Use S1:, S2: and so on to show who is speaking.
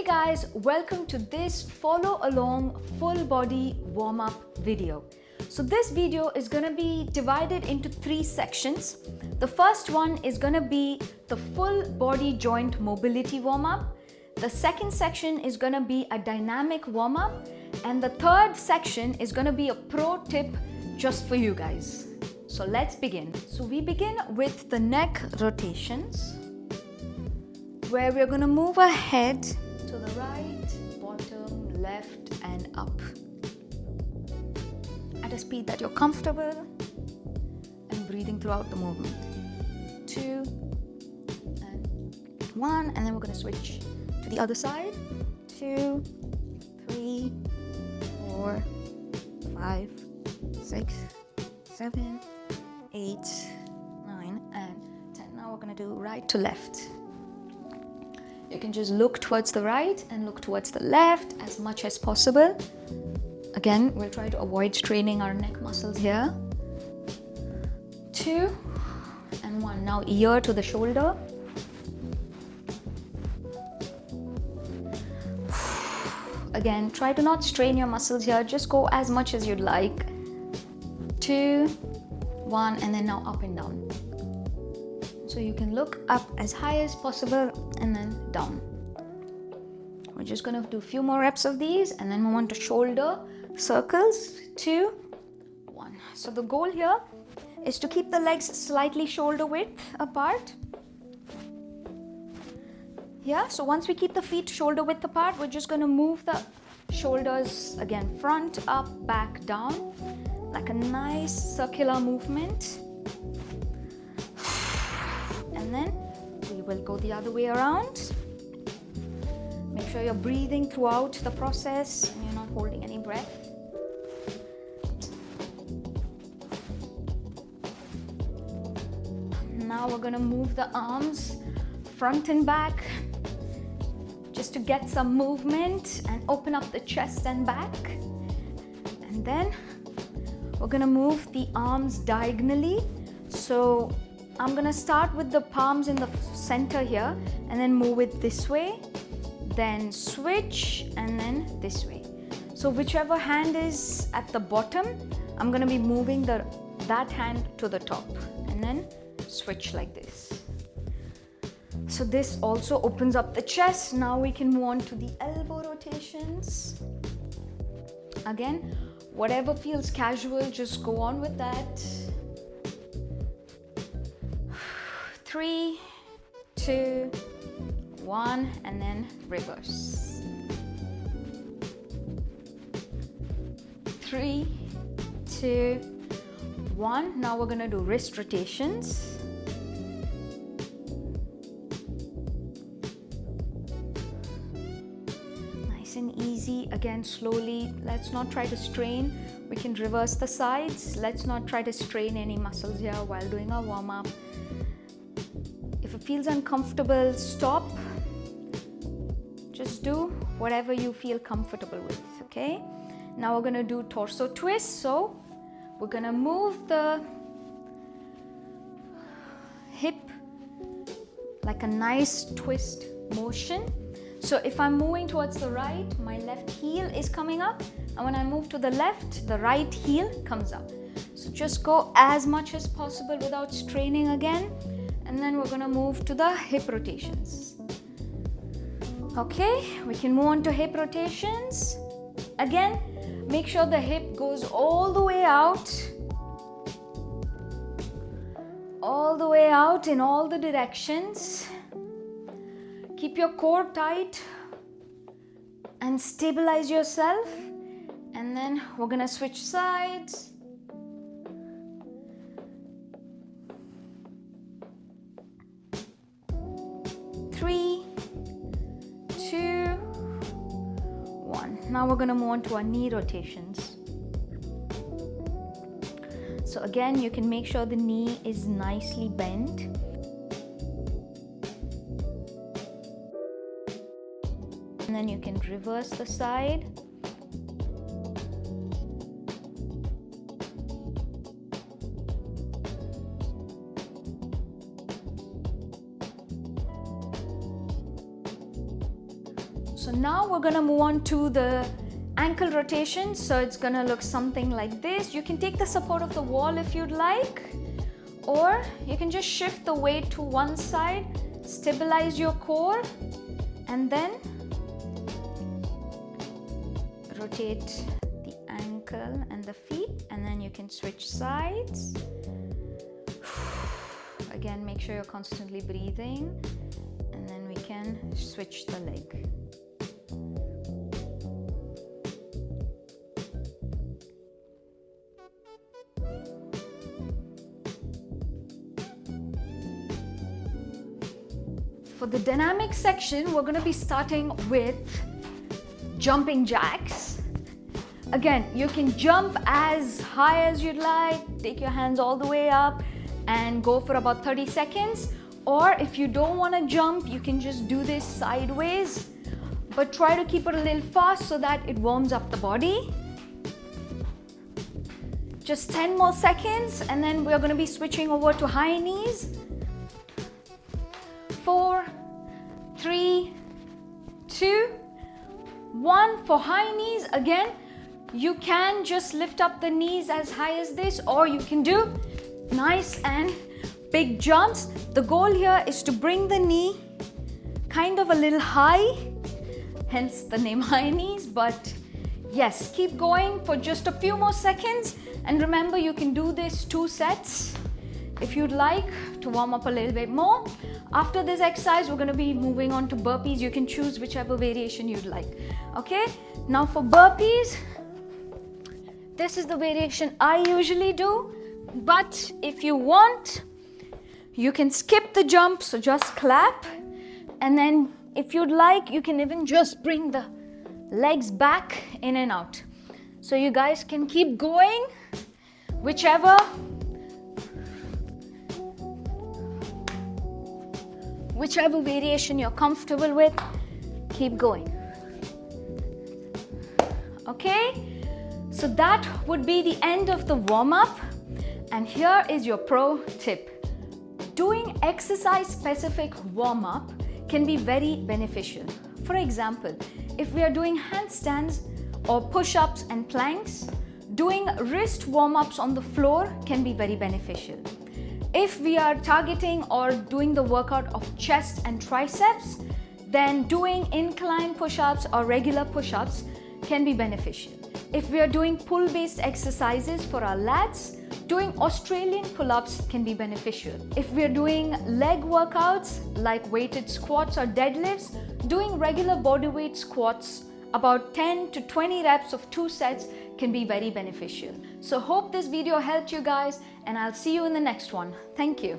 S1: Hey guys, welcome to this follow along full body warm up video. So this video is going to be divided into 3 sections. The first one is going to be the full body joint mobility warm up. The second section is going to be a dynamic warm up, and the third section is going to be a pro tip just for you guys. So let's begin. So we begin with the neck rotations, where we're going to move our head to the right, bottom, left and up at a speed that you're comfortable, and breathing throughout the movement. 2 and 1, and then we're going to switch to the other side. 2, 3, 4, 5, 6, 7, 8, 9 and 10. Now we're going to do right to left. You can just look towards the right and look towards the left as much as possible. Again, we'll try to avoid straining our neck muscles here. 2 and 1. Now ear to the shoulder. Again, try to not strain your muscles here. Just go as much as you'd like. 2, 1, and then now up and down. So you can look up as high as possible and then down. We're just going to do a few more reps of these, and then we want to shoulder circles. 2, 1. So the goal here is to keep the legs slightly shoulder width apart. Yeah, so once we keep the feet shoulder width apart, we're just going to move the shoulders again, front, up, back, down, like a nice circular movement. And then we will go the other way around. Make sure you're breathing throughout the process and you're not holding any breath. Now we're going to move the arms front and back just to get some movement and open up the chest and back. And then we're going to move the arms diagonally. So I'm going to start with the palms in the center here and then move it this way, then switch, and then this way. So whichever hand is at the bottom, I'm going to be moving that hand to the top and then switch like this. So this also opens up the chest. Now we can move on to the elbow rotations. Again, whatever feels casual, just go on with that. 3, 2, 1, and then reverse. 3, 2, 1. Now we're going to do wrist rotations. Nice and easy. Again, slowly. Let's not try to strain. We can reverse the sides. Let's not try to strain any muscles here while doing our warm-up. If it feels uncomfortable, stop. Just do whatever you feel comfortable with, okay? Now we're going to do torso twist. So we're going to move the hip like a nice twist motion. So if I'm moving towards the right, my left heel is coming up, and when I move to the left, the right heel comes up. So just go as much as possible without straining again. And then we're going to move to the hip rotations. Okay, we can move on to hip rotations. Again, make sure the hip goes all the way out. All the way out in all the directions. Keep your core tight and stabilize yourself. And then we're going to switch sides. 3, 2, 1. Now we're going to move on to our knee rotations. So again, you can make sure the knee is nicely bent. And then you can reverse the side. So now we're gonna move on to the ankle rotation. So it's gonna look something like this. You can take the support of the wall if you'd like, or you can just shift the weight to one side, stabilize your core, and then rotate the ankle and the feet, and then you can switch sides. Again, make sure you're constantly breathing, and then we can switch the leg. For the dynamic section, we're going to be starting with jumping jacks. Again, you can jump as high as you'd like, take your hands all the way up and go for about 30 seconds. Or if you don't want to jump, you can just do this sideways, but try to keep it a little fast so that it warms up the body. Just 10 more seconds, and then we're going to be switching over to high knees. 4, 3, 2, 1. For high knees, again, you can just lift up the knees as high as this, or you can do nice and big jumps. The goal here is to bring the knee kind of a little high, hence the name high knees. But yes, keep going for just a few more seconds, and remember, you can do this 2 sets if you'd like to warm up a little bit more. After this exercise, we're going to be moving on to burpees. You can choose whichever variation you'd like. Okay, now for burpees, this is the variation I usually do, but if you want, you can skip the jump, so just clap, and then if you'd like, you can even just bring the legs back in and out. So you guys can keep going, whichever variation you're comfortable with, keep going. Okay, so that would be the end of the warm-up, and here is your pro tip. Doing exercise-specific warm-up can be very beneficial. For example, if we are doing handstands or push-ups and planks, doing wrist warm-ups on the floor can be very beneficial. If we are targeting or doing the workout of chest and triceps, then doing incline push-ups or regular push-ups can be beneficial. If we are doing pull-based exercises for our lats, doing Australian pull-ups can be beneficial. If we are doing leg workouts like weighted squats or deadlifts, doing regular bodyweight squats, about 10 to 20 reps of 2 sets can be very beneficial. So hope this video helped you guys, and I'll see you in the next one. Thank you.